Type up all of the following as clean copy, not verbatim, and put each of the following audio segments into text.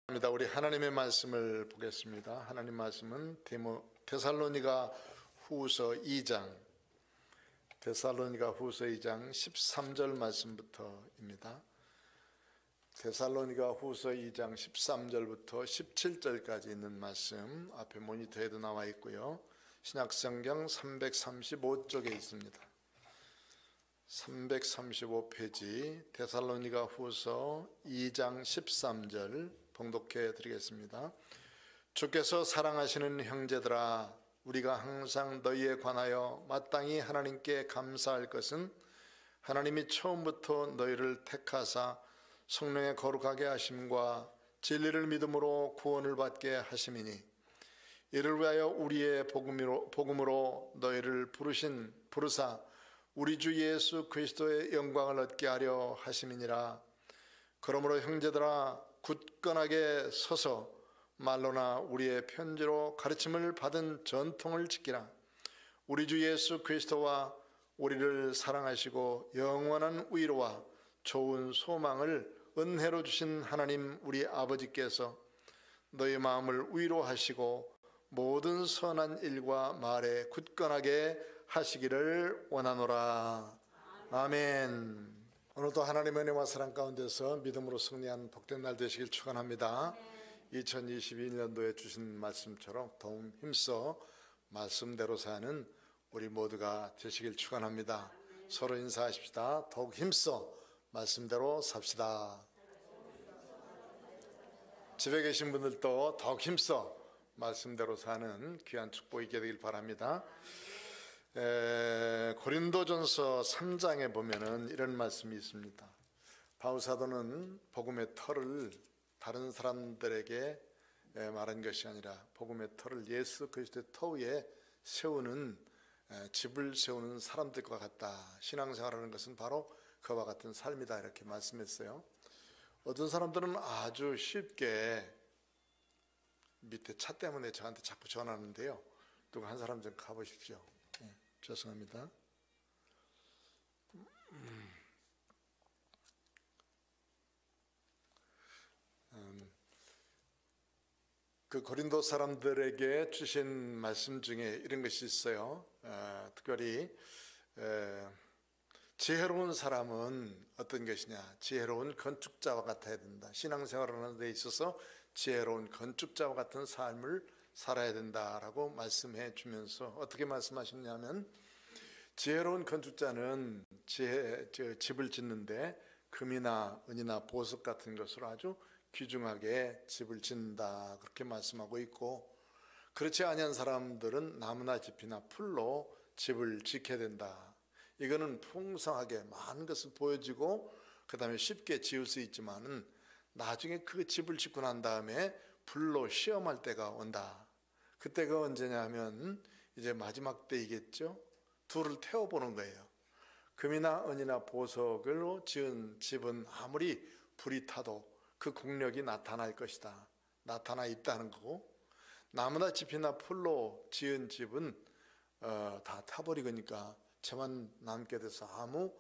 우리 하나님의 말씀을 보겠습니다. 하나님 말씀은 데살로니가 후서 2장 13절 말씀부터입니다. 데살로니가 후서 2장 13절부터 17절까지 있는 말씀 앞에 모니터에도 나와 있고요. 신약성경 335쪽에 있습니다. 335페이지 데살로니가 후서 2장 13절 봉독해 드리겠습니다. 주께서 사랑하시는 형제들아, 우리가 항상 너희에 관하여 마땅히 하나님께 감사할 것은 하나님이 처음부터 너희를 택하사 성령의 거룩하게 하심과 진리를 믿음으로 구원을 받게 하심이니, 이를 위하여 우리의 복음으로 너희를 부르사 우리 주 예수 그리스도의 영광을 얻게 하려 하심이니라. 그러므로 형제들아, 굳건하게 서서 말로나 우리의 편지로 가르침을 받은 전통을 지키라. 우리 주 예수 그리스도와 우리를 사랑하시고 영원한 위로와 좋은 소망을 은혜로 주신 하나님 우리 아버지께서 너희 마음을 위로하시고 모든 선한 일과 말에 굳건하게 하시기를 원하노라. 아멘. 오늘도 하나님의 은혜와 사랑 가운데서 믿음으로 승리하는 복된 날 되시길 축원합니다. 2022년도에 주신 말씀처럼 더욱 힘써 말씀대로 사는 우리 모두가 되시길 축원합니다. 서로 인사하십시다. 더욱 힘써 말씀대로 삽시다. 집에 계신 분들도 더욱 힘써 말씀대로 사는 귀한 축복이 있게 되길 바랍니다. 고린도전서 3장에 보면은 이런 말씀이 있습니다. 바울 사도는 복음의 터를 다른 사람들에게 말한 것이 아니라 복음의 터를 예수 그리스도의 터 위에 세우는 집을 세우는 사람들과 같다. 신앙생활하는 것은 바로 그와 같은 삶이다, 이렇게 말씀했어요. 어떤 사람들은 아주 쉽게 밑에 차 때문에 저한테 자꾸 전화하는데요. 누가 한 사람 좀 가보십시오. 죄송합니다. 그 고린도 사람들에게 주신 말씀 중에 이런 것이 있어요. 특별히 지혜로운 사람은 어떤 것이냐, 지혜로운 건축자와 같아야 된다. 신앙생활을 하는 데 있어서 지혜로운 건축자와 같은 삶을 살아야 된다라고 말씀해 주면서 어떻게 말씀하셨냐면, 지혜로운 건축자는 집을 짓는데 금이나 은이나 보석 같은 것으로 아주 귀중하게 집을 짓는다, 그렇게 말씀하고 있고, 그렇지 아니한 사람들은 나무나 짚이나 풀로 집을 짓게 된다. 이거는 풍성하게 많은 것을 보여지고 그 다음에 쉽게 지을 수 있지만은 나중에 그 집을 짓고 난 다음에 불로 시험할 때가 온다. 그때가 언제냐 하면 이제 마지막 때이겠죠. 둘을 태워보는 거예요. 금이나 은이나 보석으로 지은 집은 아무리 불이 타도 그 공력이 나타날 것이다, 나타나 있다는 거고, 나무나 짚이나 풀로 지은 집은 다 타버리니까 채만 남게 돼서 아무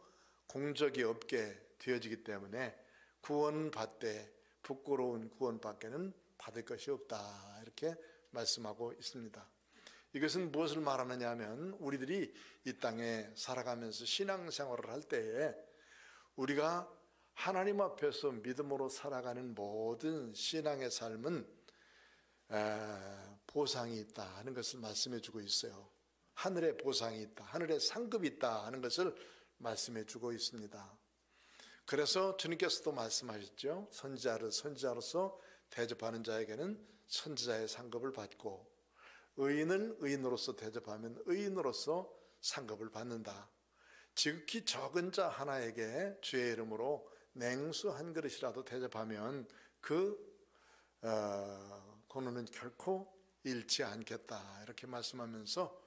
공적이 없게 되어지기 때문에 구원받되 부끄러운 구원밖에는 받을 것이 없다, 이렇게 말씀하고 있습니다. 이것은 무엇을 말하느냐 하면, 우리들이 이 땅에 살아가면서 신앙생활을 할 때에 우리가 하나님 앞에서 믿음으로 살아가는 모든 신앙의 삶은 보상이 있다 하는 것을 말씀해 주고 있어요. 하늘에 보상이 있다, 하늘에 상급이 있다 하는 것을 말씀해 주고 있습니다. 그래서 주님께서도 말씀하셨죠. 선지자를 선지자로서 대접하는 자에게는 선지자의 상급을 받고, 의인은 의인으로서 대접하면 의인으로서 상급을 받는다. 지극히 적은 자 하나에게 주의 이름으로 냉수 한 그릇이라도 대접하면 그 고노는 결코 잃지 않겠다, 이렇게 말씀하면서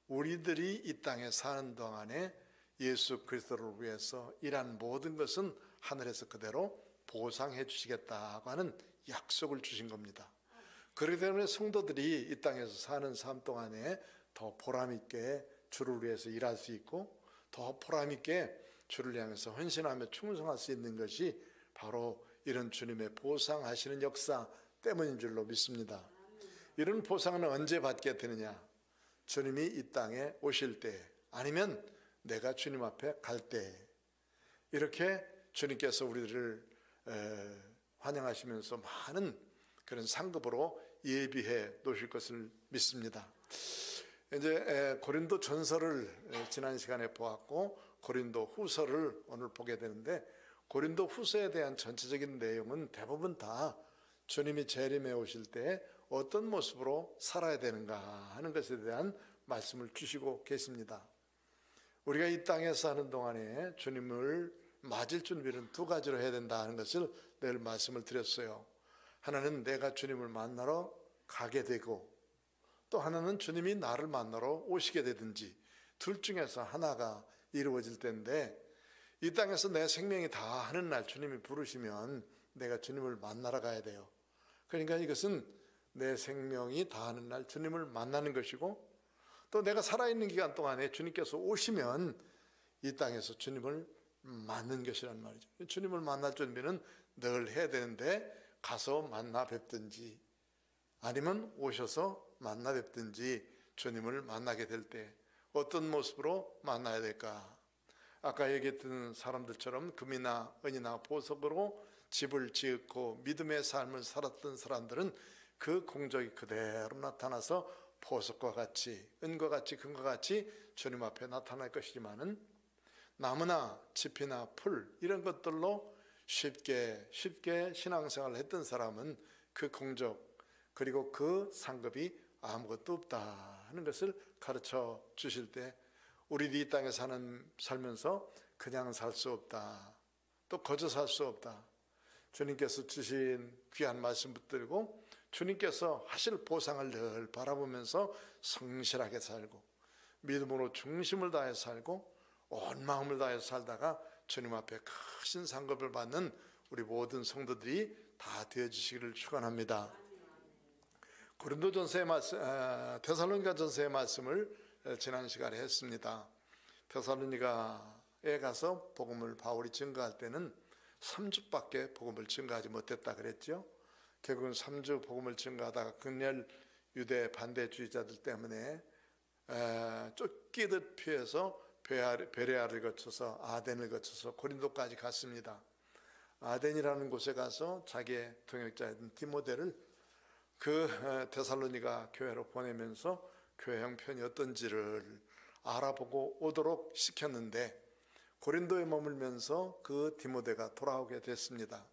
우리들이 이 땅에 사는 동안에 예수 그리스도를 위해서 일한 모든 것은 하늘에서 그대로 보상해 주시겠다고 하는 약속을 주신 겁니다. 그렇기 때문에 성도들이 이 땅에서 사는 삶 동안에 더 보람있게 주를 위해서 일할 수 있고, 더 보람있게 주를 향해서 헌신하며 충성할 수 있는 것이 바로 이런 주님의 보상하시는 역사, 때문인 줄로 믿습니다. 이런 보상은 언제 받게 되느냐? 주님이 이 땅에 오실 때, 아니면 내가 주님 앞에 갈 때, 이렇게 주님께서 우리들을 환영하시면서 많은 그런 상급으로 예비해 놓으실 것을 믿습니다. 이제 고린도 전서를 지난 시간에 보았고, 고린도 후서를 오늘 보게 되는데, 고린도 후서에 대한 전체적인 내용은 대부분 다 주님이 재림해 오실 때 어떤 모습으로 살아야 되는가 하는 것에 대한 말씀을 주시고 계십니다. 우리가 이 땅에 사는 동안에 주님을 맞을 준비는 두 가지로 해야 된다 하는 것을 늘 말씀을 드렸어요. 하나는 내가 주님을 만나러 가게 되고, 또 하나는 주님이 나를 만나러 오시게 되든지 둘 중에서 하나가 이루어질 텐데, 이 땅에서 내 생명이 다 하는 날 주님이 부르시면 내가 주님을 만나러 가야 돼요. 그러니까 이것은 내 생명이 다 하는 날 주님을 만나는 것이고, 또 내가 살아있는 기간 동안에 주님께서 오시면 이 땅에서 주님을 만난 것이란 말이죠. 주님을 만날 준비는 늘 해야 되는데, 가서 만나 뵙든지 아니면 오셔서 만나 뵙든지 주님을 만나게 될 때 어떤 모습으로 만나야 될까? 아까 얘기했던 사람들처럼 금이나 은이나 보석으로 집을 지었고 믿음의 삶을 살았던 사람들은 그 공적이 그대로 나타나서 보석과 같이, 은과 같이, 금과 같이 주님 앞에 나타날 것이지만은, 나무나 짚이나 풀 이런 것들로 쉽게 신앙생활을 했던 사람은 그 공적 그리고 그 상급이 아무것도 없다 하는 것을 가르쳐 주실 때, 우리들이 이 땅에 살면서 그냥 살 수 없다, 또 거저 살 수 없다, 주님께서 주신 귀한 말씀 붙들고 주님께서 하실 보상을 늘 바라보면서 성실하게 살고 믿음으로 중심을 다해 살고 온 마음을 다해 살다가 주님 앞에 크신 상급을 받는 우리 모든 성도들이 다 되어주시기를 축원합니다. 고린도전서의 말씀, 데살로니가전서의 말씀을 지난 시간에 했습니다. 데살로니가에 가서 복음을 바울이 증거할 때는 3주밖에 복음을 증거하지 못했다 그랬죠. 결국은 3주 복음을 증거하다가 극렬 유대 반대주의자들 때문에 쫓기듯 피해서 베레아를 거쳐서 아덴을 거쳐서 고린도까지 갔습니다. 아덴이라는 곳에 가서 자기의 동역자였던 디모데를 그 데살로니가 교회로 보내면서 교회 형편이 어떤지를 알아보고 오도록 시켰는데, 고린도에 머물면서 그 디모데가 돌아오게 됐습니다.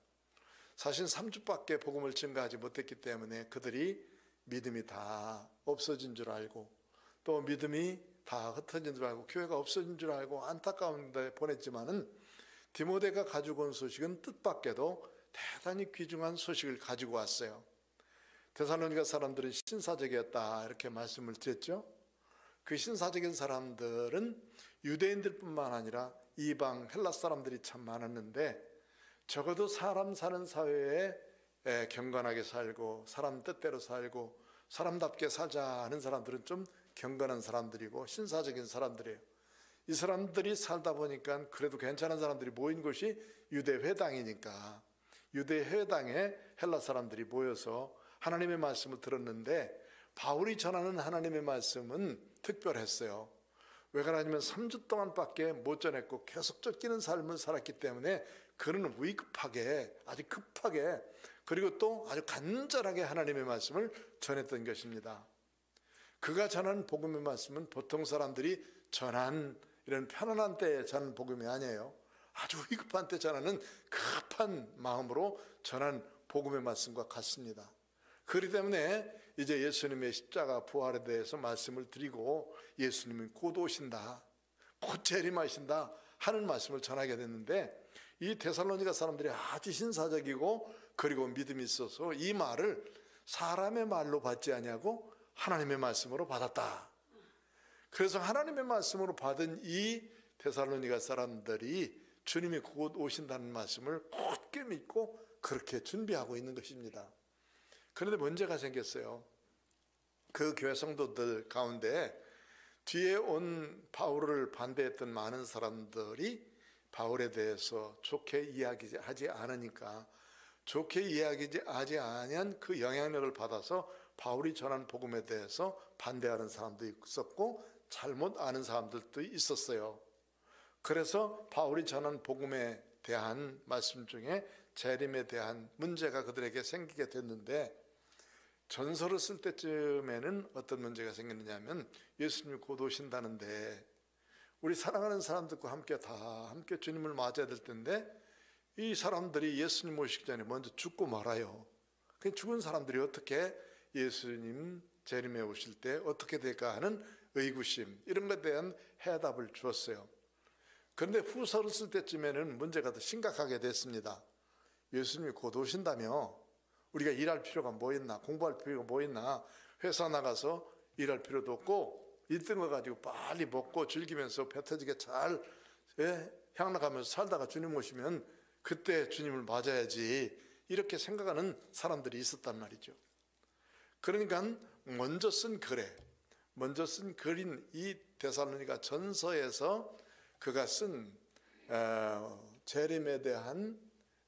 사실 3주밖에 복음을 증거하지 못했기 때문에 그들이 믿음이 다 없어진 줄 알고, 또 믿음이 다 흩어진 줄 알고 교회가 없어진 줄 알고 안타까운 데 보냈지만은, 디모데가 가지고 온 소식은 뜻밖에도 대단히 귀중한 소식을 가지고 왔어요. 데살로니가 사람들은 신사적이었다 이렇게 말씀을 드렸죠. 그 신사적인 사람들은 유대인들뿐만 아니라 이방 헬라 사람들이 참 많았는데, 적어도 사람 사는 사회에 경건하게 살고 사람 뜻대로 살고 사람답게 살자 하는 사람들은 좀 경건한 사람들이고 신사적인 사람들이에요. 이 사람들이 살다 보니까 그래도 괜찮은 사람들이 모인 곳이 유대회당이니까 유대회당에 헬라 사람들이 모여서 하나님의 말씀을 들었는데, 바울이 전하는 하나님의 말씀은 특별했어요. 왜 그러냐면 3주 동안밖에 못 전했고 계속 쫓기는 삶을 살았기 때문에 그는 위급하게, 아주 급하게, 그리고 또 아주 간절하게 하나님의 말씀을 전했던 것입니다. 그가 전한 복음의 말씀은 보통 사람들이 전한 이런 편안한 때에 전한 복음이 아니에요. 아주 위급한 때 전하는 급한 마음으로 전한 복음의 말씀과 같습니다. 그렇기 때문에 이제 예수님의 십자가 부활에 대해서 말씀을 드리고 예수님이 곧 오신다, 곧 재림하신다 하는 말씀을 전하게 됐는데, 이 데살로니가 사람들이 아주 신사적이고 그리고 믿음이 있어서 이 말을 사람의 말로 받지 아니하고 하나님의 말씀으로 받았다. 그래서 하나님의 말씀으로 받은 이 데살로니가 사람들이 주님이 곧 오신다는 말씀을 굳게 믿고 그렇게 준비하고 있는 것입니다. 그런데 문제가 생겼어요. 그 교회 성도들 가운데 뒤에 온 바울을 반대했던 많은 사람들이 바울에 대해서 좋게 이야기하지 않으니까 좋게 이야기하지 아니한 그 영향력을 받아서 바울이 전한 복음에 대해서 반대하는 사람도 있었고 잘못 아는 사람들도 있었어요. 그래서 바울이 전한 복음에 대한 말씀 중에 재림에 대한 문제가 그들에게 생기게 됐는데, 전서를 쓸 때쯤에는 어떤 문제가 생겼느냐 하면, 예수님이 곧 오신다는데 우리 사랑하는 사람들과 함께 주님을 맞아야 될 텐데, 이 사람들이 예수님 오시기 전에 먼저 죽고 말아요. 그 죽은 사람들이 어떻게 예수님 재림에 오실 때 어떻게 될까 하는 의구심, 이런 것에 대한 해답을 주었어요. 그런데 후서를 쓸 때쯤에는 문제가 더 심각하게 됐습니다. 예수님이 곧 오신다며 우리가 일할 필요가 뭐 있나, 공부할 필요가 뭐 있나, 회사 나가서 일할 필요도 없고 있던 거 가지고 빨리 먹고 즐기면서 배 터지게 잘 향락하면서 살다가 주님 오시면 그때 주님을 맞아야지, 이렇게 생각하는 사람들이 있었단 말이죠. 그러니까 먼저 쓴 글인 이 데살로니가 전서에서 그가 쓴 재림에 대한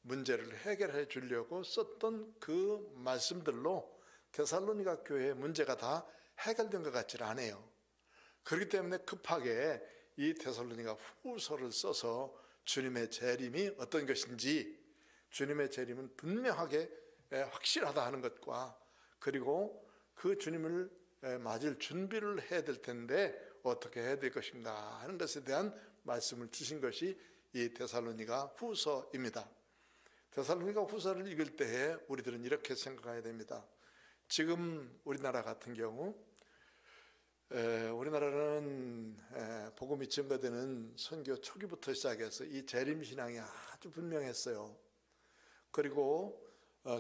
문제를 해결해 주려고 썼던 그 말씀들로 데살로니가 교회의 문제가 다 해결된 것 같지는 않아요. 그렇기 때문에 급하게 이 데살로니가 후서를 써서 주님의 재림이 어떤 것인지, 주님의 재림은 분명하게 확실하다 하는 것과, 그리고 그 주님을 맞을 준비를 해야 될 텐데 어떻게 해야 될 것인가 하는 것에 대한 말씀을 주신 것이 이 데살로니가 후서입니다. 데살로니가 후서를 읽을 때에 우리들은 이렇게 생각해야 됩니다. 지금 우리나라 같은 경우, 우리나라는 복음이 증거되는 선교 초기부터 시작해서 이 재림신앙이 아주 분명했어요. 그리고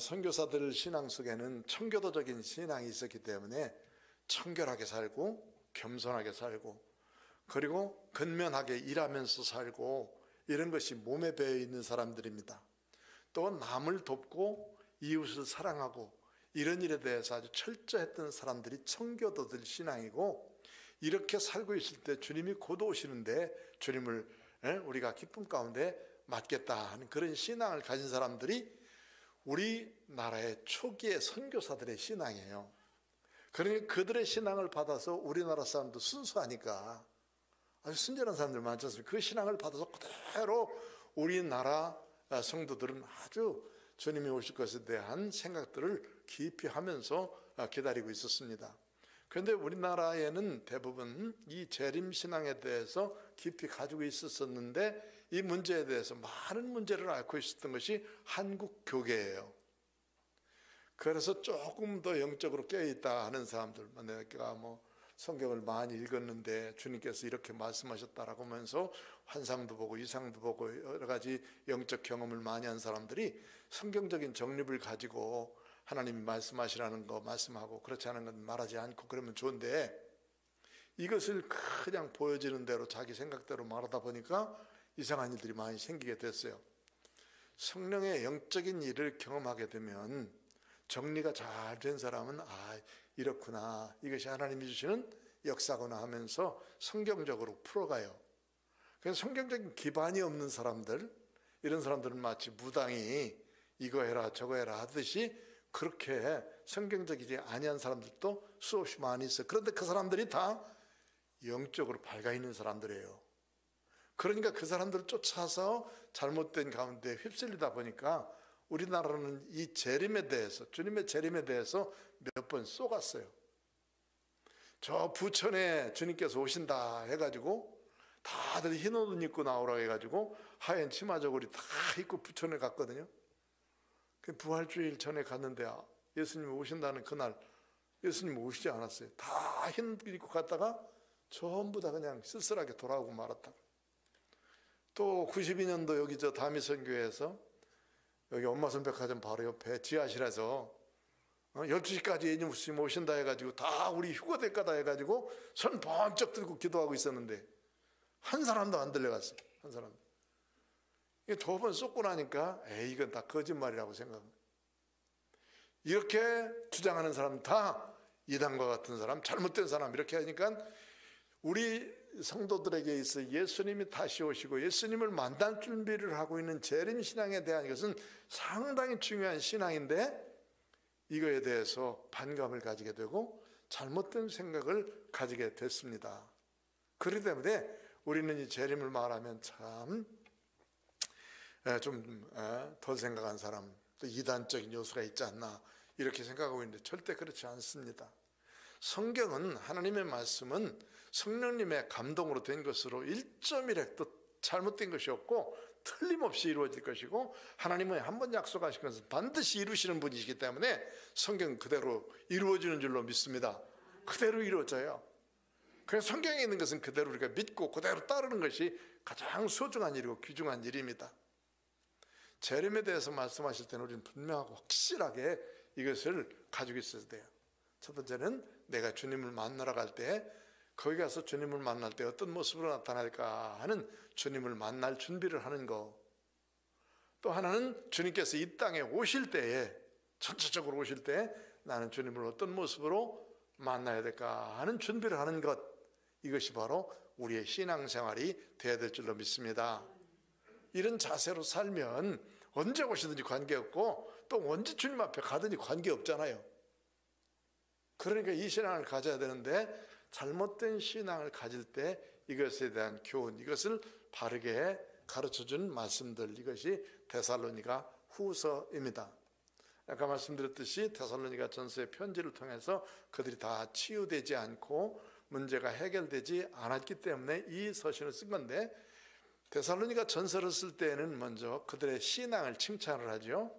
선교사들 신앙 속에는 청교도적인 신앙이 있었기 때문에 청결하게 살고 겸손하게 살고, 그리고 근면하게 일하면서 살고, 이런 것이 몸에 배어 있는 사람들입니다. 또 남을 돕고 이웃을 사랑하고 이런 일에 대해서 아주 철저했던 사람들이 청교도들 신앙이고, 이렇게 살고 있을 때 주님이 곧 오시는데 주님을 우리가 기쁨 가운데 맞겠다 하는 그런 신앙을 가진 사람들이 우리나라의 초기의 선교사들의 신앙이에요. 그러니 그들의 신앙을 받아서 우리나라 사람도 순수하니까 아주 순전한 사람들 많지 않습니까? 그 신앙을 받아서 그대로 우리나라 성도들은 아주 주님이 오실 것에 대한 생각들을 깊이 하면서 기다리고 있었습니다. 그런데 우리나라에는 대부분 이 재림신앙에 대해서 깊이 가지고 있었는데, 이 문제에 대해서 많은 문제를 앓고 있었던 것이 한국 교계예요. 그래서 조금 더 영적으로 깨어있다 하는 사람들, 내가 성경을 많이 읽었는데 주님께서 이렇게 말씀하셨다라고 하면서 환상도 보고 이상도 보고 여러 가지 영적 경험을 많이 한 사람들이 성경적인 정립을 가지고 하나님이 말씀하시라는 거 말씀하고, 그렇지 않은 건 말하지 않고 그러면 좋은데, 이것을 그냥 보여지는 대로 자기 생각대로 말하다 보니까 이상한 일들이 많이 생기게 됐어요. 성령의 영적인 일을 경험하게 되면 정리가 잘 된 사람은 이렇구나, 이것이 하나님이 주시는 역사구나 하면서 성경적으로 풀어가요. 그래서 성경적인 기반이 없는 사람들, 이런 사람들은 마치 무당이 이거 해라 저거 해라 하듯이 그렇게 성경적이지 아니한 사람들도 수없이 많이 있어요. 그런데 그 사람들이 다 영적으로 밝아있는 사람들이에요. 그러니까 그 사람들을 쫓아서 잘못된 가운데 휩쓸리다 보니까 우리나라는 이 재림에 대해서, 주님의 재림에 대해서 몇 번 쏘갔어요. 저 부천에 주님께서 오신다 해가지고 다들 흰 옷 입고 나오라고 해가지고 하얀 치마 저고리 다 입고 부천에 갔거든요. 부활주일 전에 갔는데 예수님이 오신다는 그날 예수님이 오시지 않았어요. 다 흰 옷 입고 갔다가 전부 다 그냥 쓸쓸하게 돌아오고 말았다. 또 92년도 여기 저 다미선교회에서 여기 엄마선백화점 바로 옆에 지하실에서 12시까지 예수님 오신다 해가지고 다 우리 휴가 될 거다 해가지고 손 번쩍 들고 기도하고 있었는데 한 사람도 안 들려갔어요. 한 사람도. 두 번 쏟고 나니까 이건 다 거짓말이라고 생각합니다. 이렇게 주장하는 사람 다 이단과 같은 사람, 잘못된 사람 이렇게 하니까 우리 성도들에게 있어 예수님이 다시 오시고 예수님을 만날 준비를 하고 있는 재림 신앙에 대한 것은 상당히 중요한 신앙인데 이거에 대해서 반감을 가지게 되고 잘못된 생각을 가지게 됐습니다. 그렇기 때문에 우리는 이 재림을 말하면 참 좀 덜 생각한 사람, 또 이단적인 요소가 있지 않나 이렇게 생각하고 있는데 절대 그렇지 않습니다. 성경은, 하나님의 말씀은 성령님의 감동으로 된 것으로 1.1획도 잘못된 것이 없고 틀림없이 이루어질 것이고, 하나님은 한번 약속하신 것은 반드시 이루시는 분이시기 때문에 성경은 그대로 이루어지는 줄로 믿습니다. 그대로 이루어져요. 그래서 성경에 있는 것은 그대로 우리가 믿고 그대로 따르는 것이 가장 소중한 일이고 귀중한 일입니다. 재림에 대해서 말씀하실 때는 우리는 분명하고 확실하게 이것을 가지고 있어야 돼요. 첫 번째는 내가 주님을 만나러 갈 때, 거기 가서 주님을 만날 때 어떤 모습으로 나타날까 하는 주님을 만날 준비를 하는 거. 또 하나는 주님께서 이 땅에 오실 때에, 전체적으로 오실 때 나는 주님을 어떤 모습으로 만나야 될까 하는 준비를 하는 것. 이것이 바로 우리의 신앙생활이 되어야 될 줄로 믿습니다. 이런 자세로 살면 언제 오시든지 관계없고 또 언제 주님 앞에 가든지 관계없잖아요. 그러니까 이 신앙을 가져야 되는데, 잘못된 신앙을 가질 때 이것에 대한 교훈, 이것을 바르게 가르쳐준 말씀들, 이것이 데살로니가 후서입니다. 아까 말씀드렸듯이 데살로니가 전서의 편지를 통해서 그들이 다 치유되지 않고 문제가 해결되지 않았기 때문에 이 서신을 쓴 건데, 데살로니가 전서를 쓸 때에는 먼저 그들의 신앙을 칭찬을 하죠.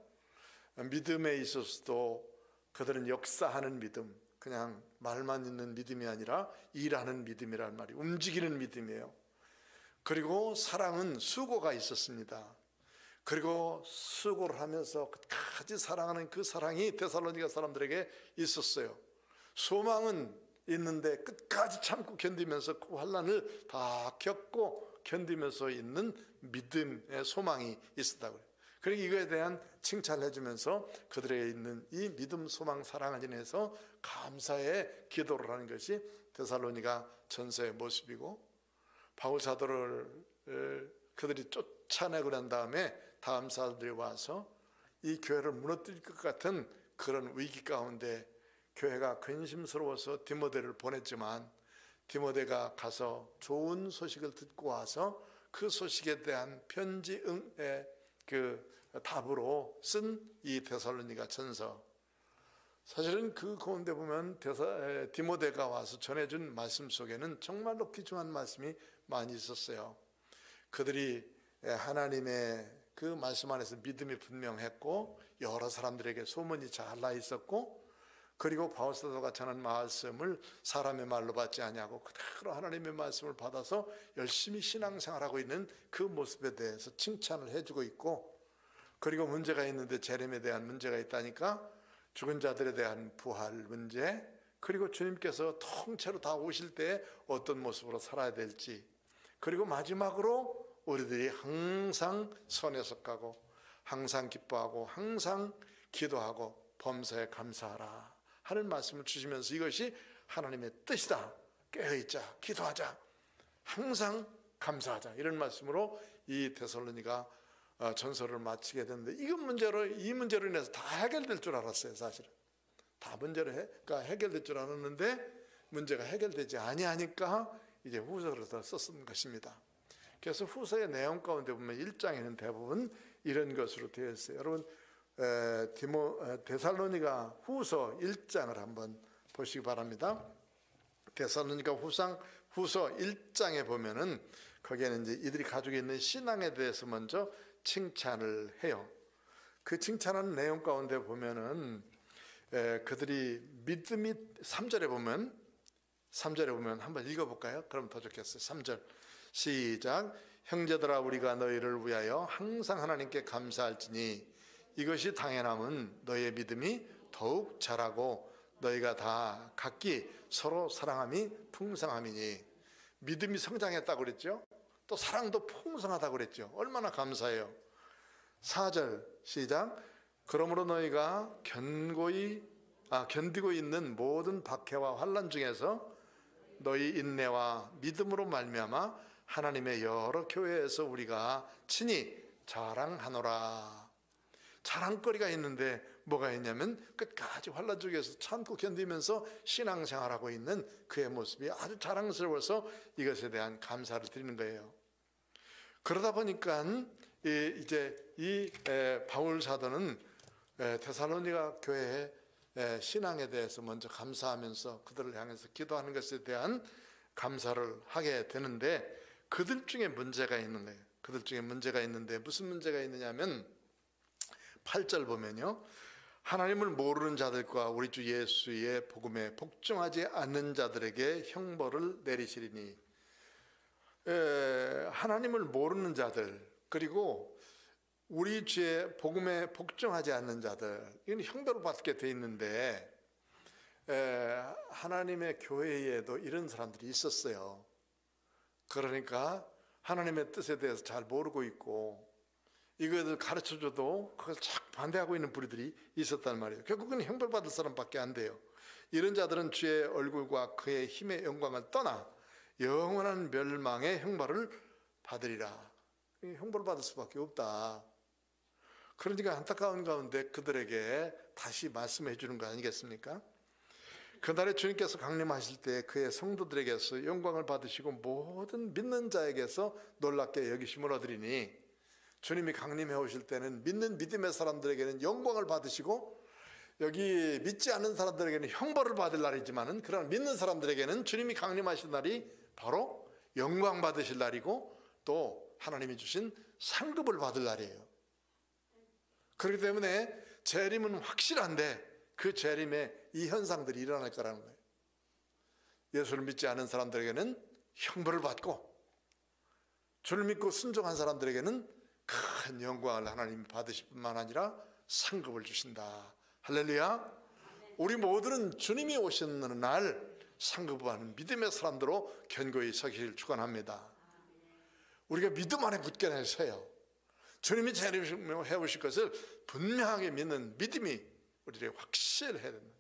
믿음에 있어서도 그들은 역사하는 믿음, 그냥 말만 있는 믿음이 아니라 일하는 믿음이란 말이, 움직이는 믿음이에요. 그리고 사랑은 수고가 있었습니다. 그리고 수고를 하면서 끝까지 사랑하는 그 사랑이 데살로니가 사람들에게 있었어요. 소망은 있는데 끝까지 참고 견디면서 그 환난을 다 겪고 견디면서 있는 믿음의 소망이 있었다고요. 그러니까 이거에 대한 칭찬을 해주면서 그들에게 있는 이 믿음, 소망, 사랑을 인해서 감사의 기도를 하는 것이 데살로니가 전서의 모습이고, 바울 사도를 그들이 쫓아내고 난 다음에 다음 사람들이 와서 이 교회를 무너뜨릴 것 같은 그런 위기 가운데 교회가 근심스러워서 디모데를 보냈지만, 디모데가 가서 좋은 소식을 듣고 와서 그 소식에 대한 편지의 그 답으로 쓴 이 데살로니가 전서, 사실은 그 가운데 보면 디모데가 와서 전해준 말씀 속에는 정말로 귀중한 말씀이 많이 있었어요. 그들이 하나님의 그 말씀 안에서 믿음이 분명했고 여러 사람들에게 소문이 잘 나 있었고, 그리고 바울 사도가 전한 말씀을 사람의 말로 받지 아니하고 그대로 하나님의 말씀을 받아서 열심히 신앙생활하고 있는 그 모습에 대해서 칭찬을 해주고 있고, 그리고 문제가 있는데 재림에 대한 문제가 있다니까 죽은 자들에 대한 부활 문제, 그리고 주님께서 통째로 다 오실 때 어떤 모습으로 살아야 될지, 그리고 마지막으로 우리들이 항상 선에 속하고 항상 기뻐하고 항상 기도하고 범사에 감사하라 하는 말씀을 주시면서 이것이 하나님의 뜻이다, 깨어있자, 기도하자, 항상 감사하자, 이런 말씀으로 이 데살로니가 전서를 마치게 됐는데, 이 문제로 인해서 다 해결될 줄 알았어요. 사실은 다 문제가 해결될 줄 알았는데 문제가 해결되지 아니하니까 이제 후서를 더 썼던 것입니다. 그래서 후서의 내용 가운데 보면 1장에는 대부분 이런 것으로 되어 있어요. 여러분 데살로니가 후서 1장을 한번 보시기 바랍니다. 데살로니가 후서 1장에 보면은 거기에는 이제 이들이 가지고 있는 신앙에 대해서 먼저 칭찬을 해요. 그 칭찬하는 내용 가운데 보면은 그들이 믿음이 3절에 보면 한번 읽어볼까요? 그럼 더 좋겠어요. 3절 시작. 형제들아, 우리가 너희를 위하여 항상 하나님께 감사할지니 이것이 당연함은 너희의 믿음이 더욱 자라고 너희가 다 각기 서로 사랑함이 풍성함이니. 믿음이 성장했다고 그랬죠. 또 사랑도 풍성하다고 그랬죠. 얼마나 감사해요. 4절 시작. 그러므로 너희가 견디고 있는 모든 박해와 환난 중에서 너희 인내와 믿음으로 말미암아 하나님의 여러 교회에서 우리가 친히 자랑하노라. 자랑거리가 있는데 뭐가 있냐면 끝까지 환난 중에서 참고 견디면서 신앙생활하고 있는 그의 모습이 아주 자랑스러워서 이것에 대한 감사를 드리는 거예요. 그러다 보니까 이제 이 바울 사도는 데살로니가 교회의 신앙에 대해서 먼저 감사하면서 그들을 향해서 기도하는 것에 대한 감사를 하게 되는데, 그들 중에 문제가 있는 거예요. 그들 중에 문제가 있는데 무슨 문제가 있느냐면 8절 보면요, 하나님을 모르는 자들과 우리 주 예수의 복음에 복종하지 않는 자들에게 형벌을 내리시리니, 하나님을 모르는 자들 그리고 우리 주의 복음에 복종하지 않는 자들, 이건 형벌을 받게 돼 있는데, 하나님의 교회에도 이런 사람들이 있었어요. 그러니까 하나님의 뜻에 대해서 잘 모르고 있고 이것을 가르쳐줘도 그걸 착 반대하고 있는 부류들이 있었단 말이에요. 결국은 형벌받을 사람밖에 안 돼요. 이런 자들은 주의 얼굴과 그의 힘의 영광을 떠나 영원한 멸망의 형벌을 받으리라. 형벌을 받을 수밖에 없다. 그러니까 안타까운 가운데 그들에게 다시 말씀해 주는 거 아니겠습니까? 그날에 주님께서 강림하실 때 그의 성도들에게서 영광을 받으시고 모든 믿는 자에게서 놀랍게 여기심을 얻으리니, 주님이 강림해 오실 때는 믿는 믿음의 사람들에게는 영광을 받으시고 여기 믿지 않는 사람들에게는 형벌을 받을 날이지만은, 그러나 믿는 사람들에게는 주님이 강림하실 날이 바로 영광 받으실 날이고 또 하나님이 주신 상급을 받을 날이에요. 그렇기 때문에 재림은 확실한데 그 재림에 이 현상들이 일어날 거라는 거예요. 예수를 믿지 않은 사람들에게는 형벌을 받고 주를 믿고 순종한 사람들에게는 큰 영광을 하나님이 받으실 뿐만 아니라 상급을 주신다. 할렐루야. 우리 모두는 주님이 오시는 날 상급을 받는 믿음의 사람들로 견고히 서기를 축원합니다. 우리가 믿음 안에 굳게 서요. 주님이 재림해 오실 것을 분명하게 믿는 믿음이 우리에게 확실해야 된다.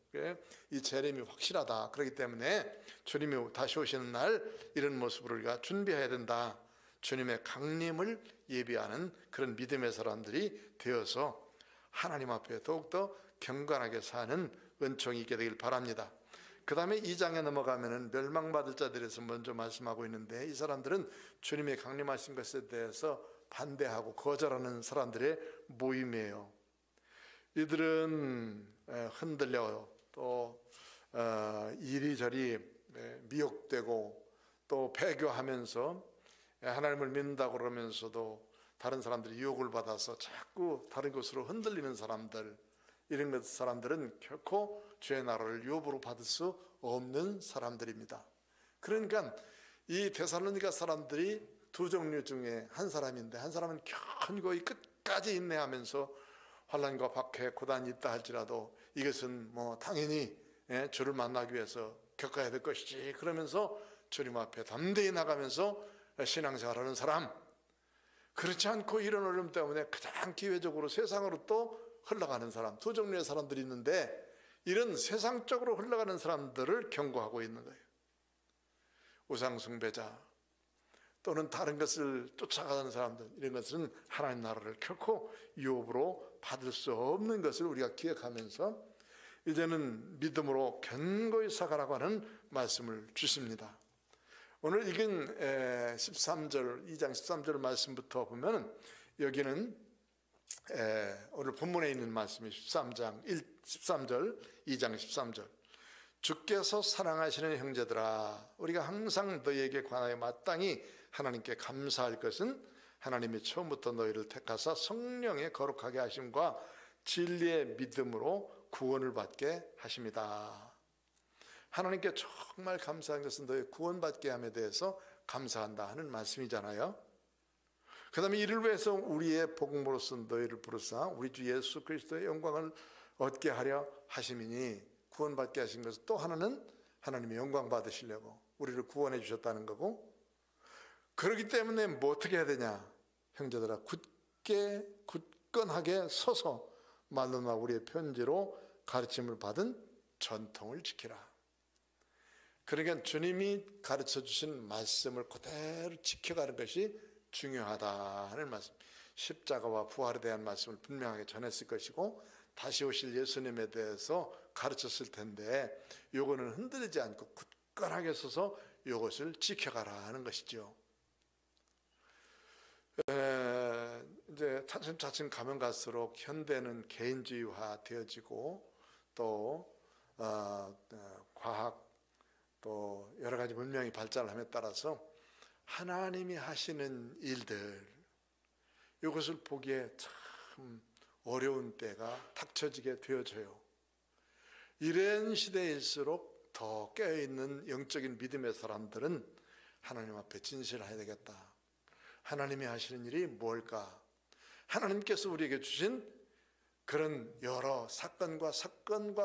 이 재림이 확실하다. 그렇기 때문에 주님이 다시 오시는 날 이런 모습으로 우리가 준비해야 된다. 주님의 강림을 예비하는 그런 믿음의 사람들이 되어서 하나님 앞에 더욱더 경건하게 사는 은총이 있게 되길 바랍니다. 그 다음에 2장에 넘어가면은 멸망받을 자들에서 먼저 말씀하고 있는데, 이 사람들은 주님의 강림하신 것에 대해서 반대하고 거절하는 사람들의 모임이에요. 이들은 흔들려 또 이리저리 미혹되고 또 배교하면서 하나님을 믿는다고 그러면서도 다른 사람들이 유혹을 받아서 자꾸 다른 곳으로 흔들리는 사람들, 이런 사람들은 결코 주의 나라를 유업으로 받을 수 없는 사람들입니다. 그러니까 이 데살로니가 사람들이 두 종류 중에 한 사람인데, 한 사람은 견고히 끝까지 인내하면서 환난과 박해 고난이 있다 할지라도 이것은 뭐 당연히 주를 만나기 위해서 겪어야 될 것이지 그러면서 주님 앞에 담대히 나가면서 신앙생활하는 사람, 그렇지 않고 이런 어려움 때문에 가장 기회적으로 세상으로 또 흘러가는 사람, 두 종류의 사람들이 있는데, 이런 세상적으로 흘러가는 사람들을 경고하고 있는 거예요. 우상숭배자 또는 다른 것을 쫓아가는 사람들, 이런 것은 하나님 나라를 결코 유업으로 받을 수 없는 것을 우리가 기억하면서 이제는 믿음으로 견고히 살아가라고 하는 말씀을 주십니다. 오늘 읽은 13절, 2장 13절 말씀부터 보면 여기는 오늘 본문에 있는 말씀이 13절, 2장 13절. 주께서 사랑하시는 형제들아, 우리가 항상 너희에게 관하여 마땅히 하나님께 감사할 것은 하나님이 처음부터 너희를 택하사 성령의 거룩하게 하심과 진리의 믿음으로 구원을 받게 하십니다. 하나님께 정말 감사한 것은 너희 구원받게 함에 대해서 감사한다 하는 말씀이잖아요. 그 다음에 이를 위해서 우리의 복음으로서 너희를 부르사 우리 주 예수 그리스도의 영광을 얻게 하려 하심이니, 구원받게 하신 것은 또 하나는 하나님의 영광 받으시려고 우리를 구원해 주셨다는 거고, 그렇기 때문에 뭐 어떻게 해야 되냐, 형제들아 굳건하게 서서 말로나 우리의 편지로 가르침을 받은 전통을 지키라. 그러니까 주님이 가르쳐 주신 말씀을 그대로 지켜가는 것이 중요하다 하는 말씀. 십자가와 부활에 대한 말씀을 분명하게 전했을 것이고 다시 오실 예수님에 대해서 가르쳤을 텐데 요거는 흔들리지 않고 굳건하게 서서 요것을 지켜가라 하는 것이죠. 이제 차츰차츰 가면 갈수록 현대는 개인주의화 되어지고 또 과학 또 여러 가지 문명이 발달함에 따라서 하나님이 하시는 일들 이것을 보기에 참 어려운 때가 닥쳐지게 되어져요. 이런 시대일수록 더 깨어있는 영적인 믿음의 사람들은 하나님 앞에 진실해야 되겠다. 하나님이 하시는 일이 뭘까? 하나님께서 우리에게 주신 그런 여러 사건과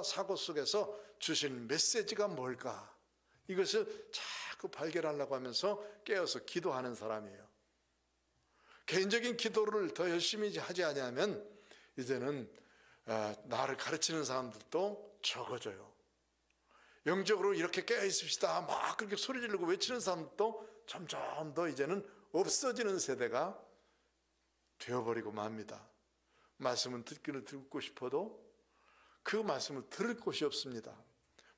사고 속에서 주신 메시지가 뭘까? 이것을 자꾸 발견하려고 하면서 깨어서 기도하는 사람이에요. 개인적인 기도를 더 열심히 하지 않으면 이제는 나를 가르치는 사람들도 적어져요. 영적으로 이렇게 깨어 있읍시다 막 그렇게 소리 지르고 외치는 사람들도 점점 더 이제는 없어지는 세대가 되어버리고 맙니다. 말씀은 듣기를 듣고 싶어도 그 말씀을 들을 곳이 없습니다.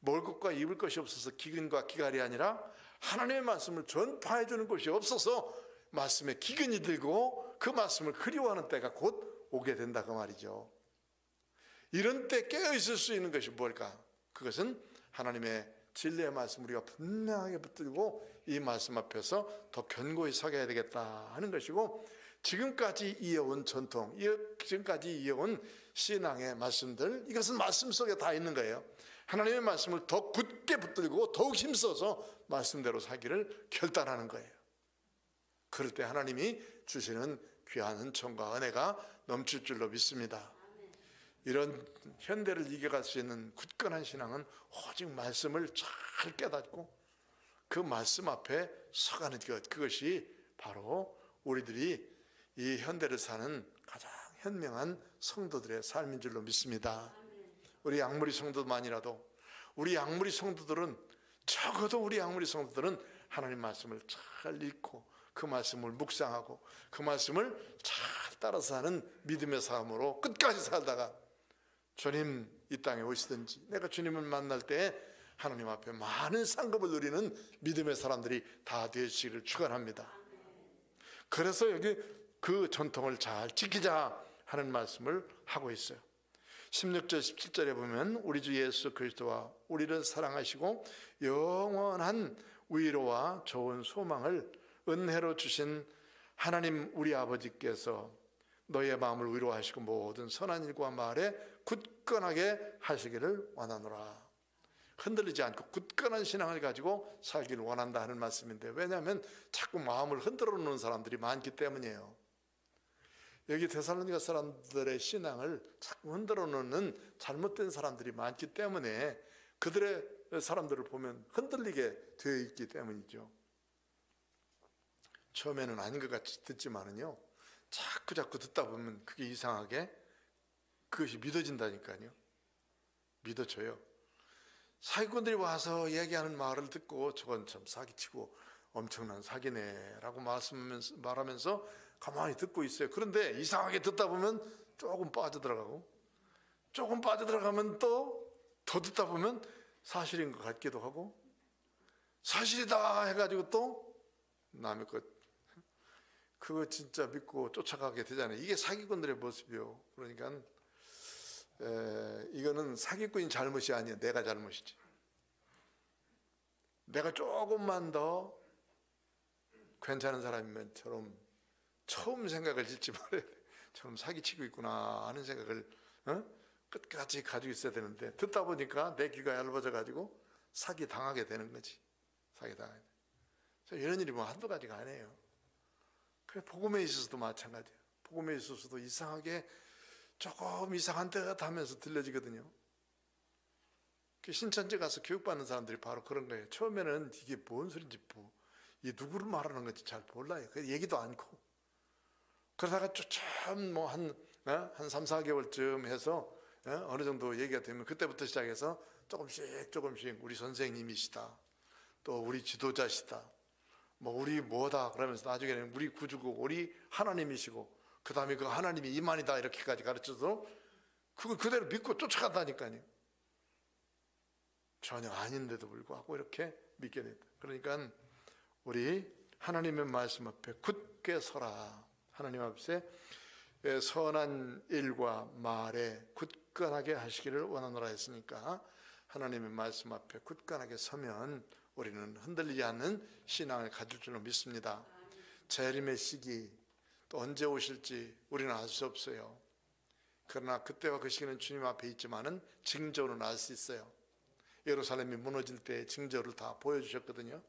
먹을 것과 입을 것이 없어서 기근과 기갈이 아니라 하나님의 말씀을 전파해 주는 곳이 없어서 말씀에 기근이 들고 그 말씀을 그리워하는 때가 곧 오게 된다 그 말이죠. 이런 때 깨어 있을 수 있는 것이 뭘까? 그것은 하나님의 진리의 말씀 우리가 분명하게 붙들고 이 말씀 앞에서 더 견고히 서게 되겠다 하는 것이고, 지금까지 이어온 전통, 지금까지 이어온 신앙의 말씀들, 이것은 말씀 속에 다 있는 거예요. 하나님의 말씀을 더 굳게 붙들고 더욱 힘써서 말씀대로 살기를 결단하는 거예요. 그럴 때 하나님이 주시는 귀한 은총과 은혜가 넘칠 줄로 믿습니다. 이런 현대를 이겨갈 수 있는 굳건한 신앙은 오직 말씀을 잘 깨닫고 그 말씀 앞에 서가는 것, 그것이 바로 우리들이 이 현대를 사는 가장 현명한 성도들의 삶인 줄로 믿습니다. 우리 양무리 성도만이라도, 우리 양무리 성도들은, 적어도 우리 양무리 성도들은 하나님 말씀을 잘 읽고 그 말씀을 묵상하고 그 말씀을 잘 따라서 하는 믿음의 삶으로 끝까지 살다가 주님 이 땅에 오시든지 내가 주님을 만날 때 하나님 앞에 많은 상급을 누리는 믿음의 사람들이 다 되시기를 축원합니다. 그래서 여기 그 전통을 잘 지키자 하는 말씀을 하고 있어요. 16절 17절에 보면 우리 주 예수 그리스도와 우리를 사랑하시고 영원한 위로와 좋은 소망을 은혜로 주신 하나님 우리 아버지께서 너의 마음을 위로하시고 모든 선한 일과 말에 굳건하게 하시기를 원하노라. 흔들리지 않고 굳건한 신앙을 가지고 살기를 원한다 하는 말씀인데, 왜냐하면 자꾸 마음을 흔들어 놓는 사람들이 많기 때문이에요. 여기 데살로니가 사람들의 신앙을 자꾸 흔들어 놓는 잘못된 사람들이 많기 때문에 그들의 사람들을 보면 흔들리게 되어 있기 때문이죠. 처음에는 아닌 것 같이 듣지만은요, 자꾸 듣다 보면 그게 이상하게 그것이 믿어진다니까요. 믿어져요. 사기꾼들이 와서 얘기하는 말을 듣고 저건 참 사기치고 엄청난 사기네라고 말하면서 가만히 듣고 있어요. 그런데 이상하게 듣다 보면 조금 빠져들어가고, 조금 빠져들어가면 또 더 듣다 보면 사실인 것 같기도 하고, 사실이다 해가지고 또 남의 것 그거 진짜 믿고 쫓아가게 되잖아요. 이게 사기꾼들의 모습이요. 그러니까 이거는 사기꾼이 잘못이 아니에요. 내가 잘못이지. 내가 조금만 더 괜찮은 사람이면 처음 생각을 짓지 말아야 돼. 저놈 사기치고 있구나 하는 생각을 끝까지 가지고 있어야 되는데, 듣다 보니까 내 귀가 얇아져 가지고 사기 당하게 되는 거지. 사기 당하게 돼. 이런 일이 뭐 한두 가지가 아니에요. 복음에 있어서도 마찬가지예요. 복음에 있어서도 이상하게 조금 이상한 듯 하면서 들려지거든요. 신천지 가서 교육받는 사람들이 바로 그런 거예요. 처음에는 이게 뭔 소린지 이 누구를 말하는 건지 잘 몰라요. 얘기도 않고. 그러다가 참 뭐 한 3, 4개월쯤 해서 어느 정도 얘기가 되면 그때부터 시작해서 조금씩 우리 선생님이시다, 또 우리 지도자시다, 뭐 우리 뭐다 그러면서 나중에는 우리 구주고 우리 하나님이시고 그 다음에 그 하나님이 이만이다 이렇게까지 가르쳐서 그걸 그대로 믿고 쫓아간다니까요. 전혀 아닌데도 불구하고 이렇게 믿게 된다. 그러니까 우리 하나님의 말씀 앞에 굳게 서라. 하나님 앞에 선한 일과 말에 굳건하게 하시기를 원하노라 했으니까 하나님의 말씀 앞에 굳건하게 서면 우리는 흔들리지 않는 신앙을 가질 줄로 믿습니다. 재림의 시기 또 언제 오실지 우리는 알 수 없어요. 그러나 그때와 그 시기는 주님 앞에 있지만은 징조는 알 수 있어요. 예루살렘이 무너질 때 징조를 다 보여주셨거든요.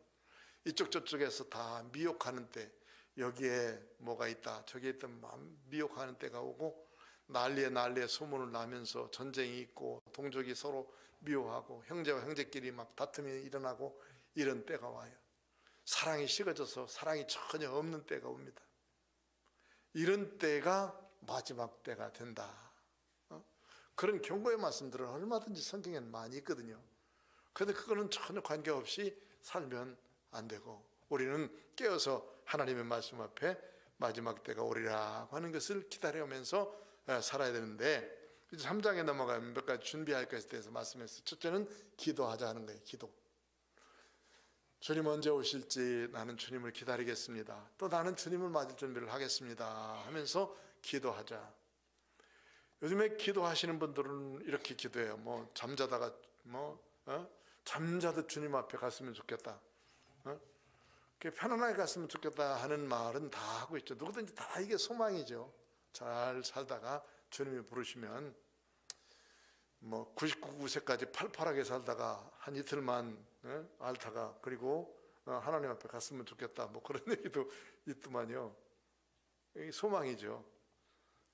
이쪽 저쪽에서 다 미혹하는 때, 여기에 뭐가 있다 저기에 있던 미혹하는 때가 오고 난리에 소문을 나면서 전쟁이 있고 동족이 서로 미워하고 형제와 형제끼리 막 다툼이 일어나고 이런 때가 와요. 사랑이 식어져서 사랑이 전혀 없는 때가 옵니다. 이런 때가 마지막 때가 된다. 그런 경고의 말씀들은 얼마든지 성경에는 많이 있거든요. 그런데 그거는 전혀 관계없이 살면 안 되고 우리는 깨어서 하나님의 말씀 앞에 마지막 때가 오리라고 하는 것을 기다려오면서 살아야 되는데, 3장에 넘어가면 몇 가지 준비할 것에 대해서 말씀했어요. 첫째는 기도하자 하는 거예요. 기도. 주님 언제 오실지 나는 주님을 기다리겠습니다. 또 나는 주님을 맞을 준비를 하겠습니다 하면서 기도하자. 요즘에 기도하시는 분들은 이렇게 기도해요. 뭐 잠자다가 잠자도 주님 앞에 갔으면 좋겠다, 편안하게 갔으면 좋겠다 하는 말은 다 하고 있죠. 누구든지 다 이게 소망이죠. 잘 살다가 주님이 부르시면 뭐 99세까지 팔팔하게 살다가 한 이틀만 앓다가 그리고 하나님 앞에 갔으면 좋겠다, 뭐 그런 얘기도 있더만요. 이게 소망이죠.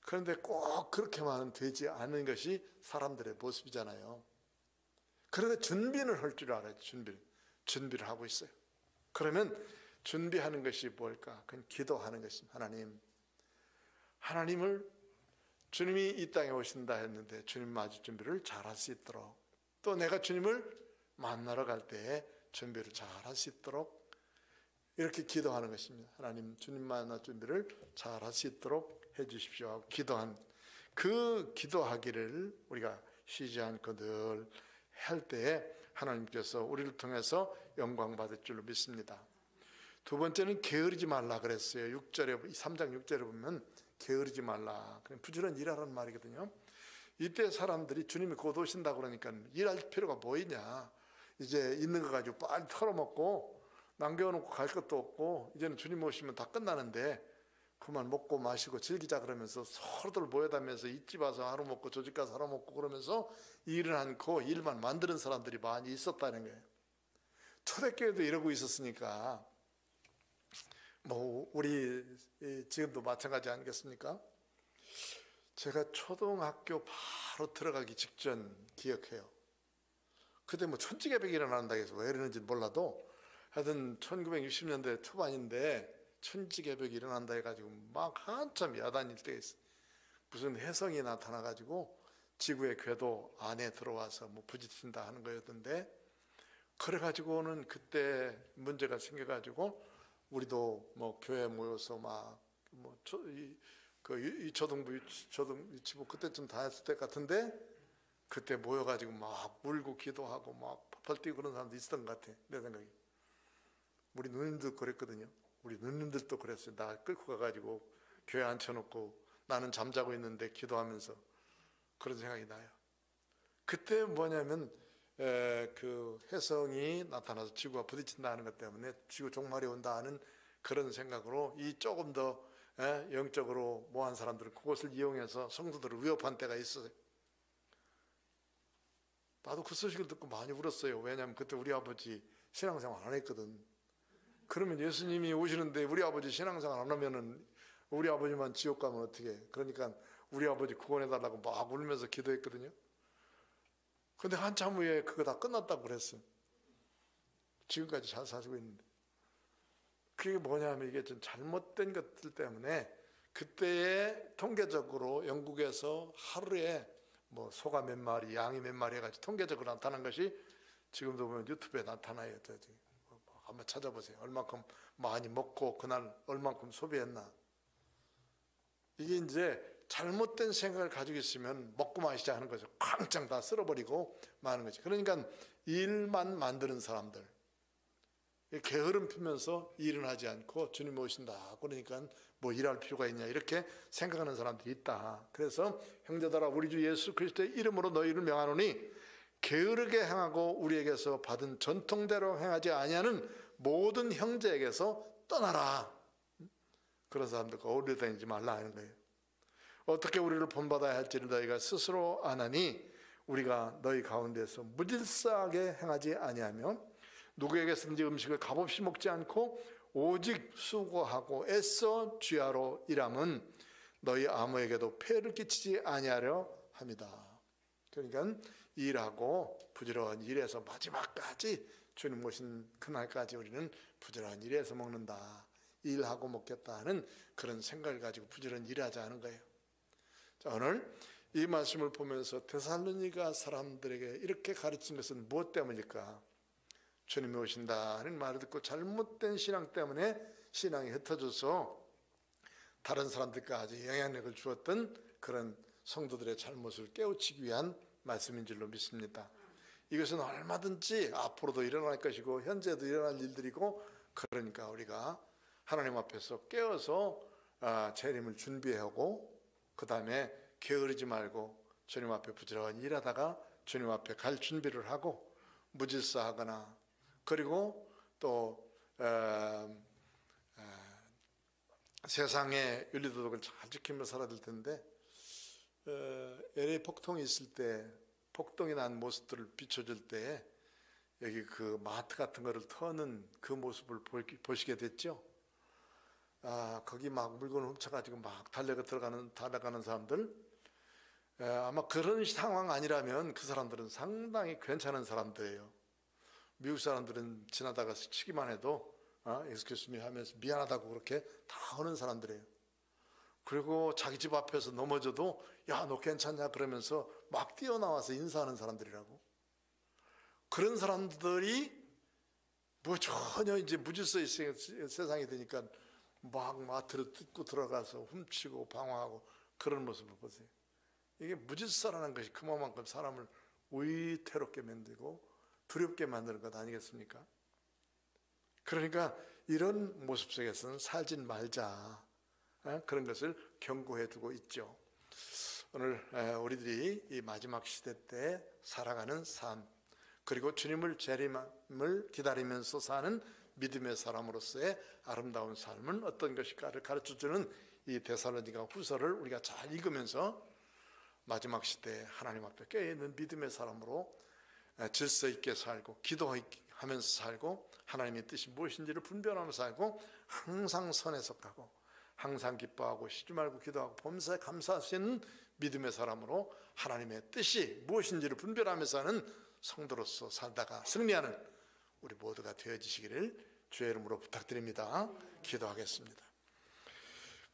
그런데 꼭 그렇게만은 되지 않는 것이 사람들의 모습이잖아요. 그런데 준비는 할 줄 알아요. 준비를 하고 있어요. 그러면 준비하는 것이 뭘까? 그건 기도하는 것입니다. 하나님을 주님이 이 땅에 오신다 했는데 주님 맞을 준비를 잘 할 수 있도록, 또 내가 주님을 만나러 갈 때에 준비를 잘 할 수 있도록 이렇게 기도하는 것입니다. 하나님 주님 만날 준비를 잘 할 수 있도록 해 주십시오 하고 기도한 그 기도하기를 우리가 쉬지 않고 늘 할 때에 하나님께서 우리를 통해서 영광 받을 줄로 믿습니다. 두 번째는 게으르지 말라 그랬어요. 3장 6절에 보면 게으르지 말라, 그냥 부지런히 일하라는 말이거든요. 이때 사람들이 주님이 곧 오신다 그러니까 일할 필요가 뭐 있냐, 이제 있는 거 가지고 빨리 털어먹고 남겨놓고 갈 것도 없고 이제는 주님 오시면 다 끝나는데 그만 먹고 마시고 즐기자 그러면서 서로들 모여다면서 이 집 와서 하루 먹고 저 집 가서 하루 먹고 그러면서 일을 않고 일만 만드는 사람들이 많이 있었다는 거예요. 초대교회도 이러고 있었으니까 뭐 우리 지금도 마찬가지 아니겠습니까? 제가 초등학교 바로 들어가기 직전 기억해요. 그때 뭐 천지개벽이 일어난다 해서 왜 이러는지 몰라도 하여튼 1960년대 초반인데 천지개벽이 일어난다 해가지고 막 한참 야단일 때 있어. 무슨 혜성이 나타나가지고 지구의 궤도 안에 들어와서 뭐 부딪힌다 하는 거였던데, 그래가지고는 그때 문제가 생겨가지고 우리도 뭐 교회 모여서 막 뭐 초등부 유치부 그때쯤 다녔을 때 같은데 그때 모여가지고 막 울고 기도하고 막 펄펄 뛰고 그런 사람도 있었던 것 같아, 내 생각에. 우리 누님도 그랬거든요. 우리 누님들도 그랬어요. 나 끌고 가가지고 교회 앉혀놓고 나는 잠자고 있는데 기도하면서 그런 생각이 나요. 그때 뭐냐면 그 혜성이 나타나서 지구가 부딪힌다는 것 때문에 지구 종말이 온다 하는 그런 생각으로 이 조금 더 영적으로 모한 사람들은 그것을 이용해서 성도들을 위협한 때가 있어요. 나도 그 소식을 듣고 많이 울었어요. 왜냐하면 그때 우리 아버지 신앙생활 안 했거든. 그러면 예수님이 오시는데 우리 아버지 신앙생활 안 하면은 우리 아버지만 지옥 가면 어떻게 해? 그러니까 우리 아버지 구원해달라고 막 울면서 기도했거든요. 근데 한참 후에 그거 다 끝났다고 그랬어요. 지금까지 잘 사시고 있는데. 그게 뭐냐면 이게 좀 잘못된 것들 때문에 그때에 통계적으로 영국에서 하루에 뭐 소가 몇 마리, 양이 몇 마리 해가지고 통계적으로 나타난 것이 지금도 보면 유튜브에 나타나요. 한번 찾아보세요. 얼만큼 많이 먹고 그날 얼만큼 소비했나. 이게 이제 잘못된 생각을 가지고 있으면 먹고만 시작하는 거죠. 쾅짱 다 쓸어버리고 마는 거죠. 그러니까 일만 만드는 사람들, 게으름 피면서 일은 하지 않고 주님 오신다 그러니까 뭐 일할 필요가 있냐 이렇게 생각하는 사람들이 있다. 그래서 형제들아 우리 주 예수 그리스도의 이름으로 너희를 명하노니 게으르게 행하고 우리에게서 받은 전통대로 행하지 아니하는 모든 형제에게서 떠나라. 그런 사람들과 어울려 다니지 말라 하는 거예요. 어떻게 우리를 본받아야 할지를 너희가 스스로 아나니 우리가 너희 가운데서 무질서하게 행하지 아니하며 누구에게서든지 음식을 값없이 먹지 않고 오직 수고하고 애써 주야로 일함은 너희 아무에게도 폐를 끼치지 아니하려 합니다. 그러니까 일하고 부지런히 일해서 마지막까지 주님 오신 그날까지 우리는 부지런히 일해서 먹는다. 일하고 먹겠다는 그런 생각을 가지고 부지런히 일하자 하는 거예요. 자, 오늘 이 말씀을 보면서 데살로니가 사람들에게 이렇게 가르친 것은 무엇 때문일까? 주님이 오신다는 말을 듣고 잘못된 신앙 때문에 신앙이 흩어져서 다른 사람들까지 영향력을 주었던 그런 성도들의 잘못을 깨우치기 위한 말씀인 줄로 믿습니다. 이것은 얼마든지 앞으로도 일어날 것이고 현재도 일어날 일들이고 그러니까 우리가 하나님 앞에서 깨어서 재림을 준비하고 그 다음에 게으르지 말고 주님 앞에 부지런히 일하다가 주님 앞에 갈 준비를 하고 무질서하거나 그리고 또 세상의 윤리도덕을 잘 지키며 살아야 될 텐데 LA 폭동이 있을 때 폭동이 난 모습들을 비춰줄 때 여기 그 마트 같은 거를 터는 그 모습을 보시게 됐죠. 거기 막 물건을 훔쳐가지고 막 달려가는 사람들, 아마 그런 상황 아니라면 그 사람들은 상당히 괜찮은 사람들이에요. 미국 사람들은 지나다가 스치기만 해도 excuse me 하면서 미안하다고 그렇게 다 하는 사람들이에요. 그리고 자기 집 앞에서 넘어져도 야, 너 괜찮냐 그러면서 막 뛰어나와서 인사하는 사람들이라고. 그런 사람들이 뭐 전혀 이제 무질서의 세상이 되니까 막 마트를 뜯고 들어가서 훔치고 방황하고 그런 모습을 보세요. 이게 무질서라는 것이 그만큼 사람을 위태롭게 만들고 두렵게 만드는 것 아니겠습니까? 그러니까 이런 모습 속에서는 살진 말자, 그런 것을 경고해 두고 있죠. 오늘 우리들이 이 마지막 시대 때 살아가는 삶, 그리고 주님을 재림을 기다리면서 사는 믿음의 사람으로서의 아름다운 삶은 어떤 것일까를 가르쳐주는 이 데살로니가 후서를 우리가 잘 읽으면서 마지막 시대에 하나님 앞에 깨어있는 믿음의 사람으로 질서 있게 살고 기도하면서 살고 하나님의 뜻이 무엇인지를 분별하면서 살고 항상 선에 속하고 항상 기뻐하고 쉬지 말고 기도하고 범사에 감사할 수 있는 믿음의 사람으로 하나님의 뜻이 무엇인지를 분별하면서 하는 성도로서 살다가 승리하는 우리 모두가 되어지시기를 주의 이름으로 부탁드립니다. 기도하겠습니다.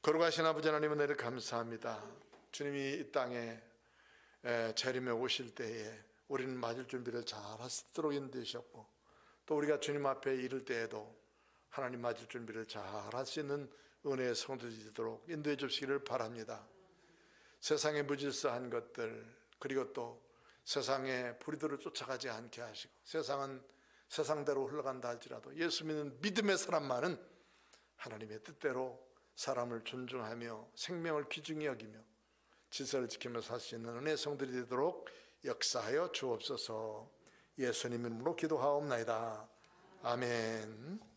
거룩하신 아버지 하나님 은혜를 감사합니다. 주님이 이 땅에 재림에 오실 때에 우리는 맞을 준비를 잘 하시도록 인도하셨고 또 우리가 주님 앞에 이를 때에도 하나님 맞을 준비를 잘 할 수 있는 은혜의 성도들이 되도록 인도해 주시기를 바랍니다. 세상의 무질서한 것들 그리고 또 세상의 불의들을 쫓아가지 않게 하시고 세상은 세상대로 흘러간다 할지라도 예수 믿는 믿음의 사람만은 하나님의 뜻대로 사람을 존중하며 생명을 귀중히 여기며 질서를 지키며 살 수 있는 은혜의 성들이 되도록 역사하여 주옵소서. 예수님 이름으로 기도하옵나이다. 아멘.